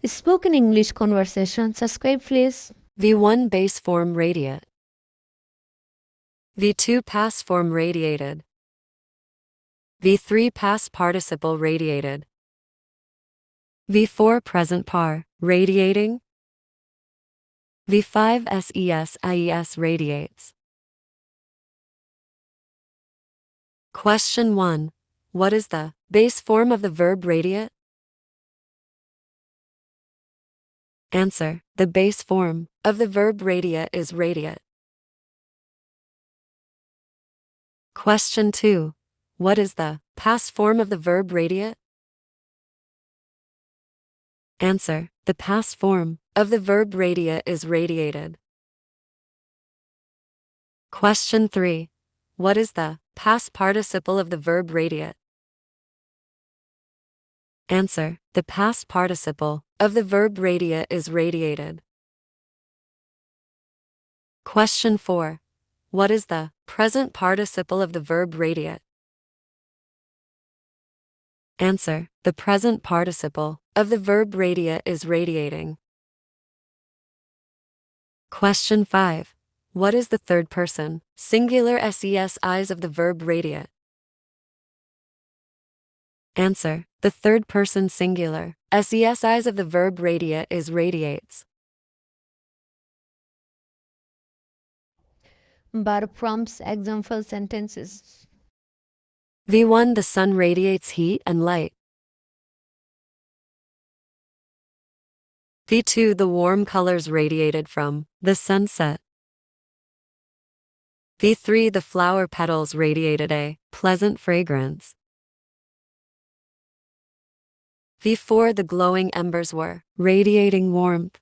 Spoken English conversation. Subscribe please. V1 base form radiate. V2 past form radiated. V3 past participle radiated. V4 present par, radiating. V5 SES IES radiates. Question 1. What is the base form of the verb radiate? Answer. The base form of the verb radiate is radiate. Question 2. What is the past form of the verb radiate? Answer. The past form of the verb radiate is radiated. Question 3. What is the past participle of the verb radiate? Answer. The past participle of the verb radiate is radiated. Question 4. What is the present participle of the verb radiate? Answer. The present participle of the verb radiate is radiating. Question 5. What is the third person singular SES eyes of the verb radiate? Answer. The third person singular SES eyes of the verb radiate is radiates. Verb prompts. Example sentences. V1 The sun radiates heat and light. V2 The warm colors radiated from the sunset. V3 The flower petals radiated a pleasant fragrance. V4 The glowing embers were radiating warmth.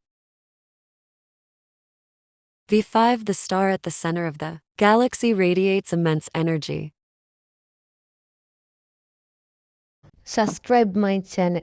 V5 The star at the center of the galaxy radiates immense energy. Subscribe my channel.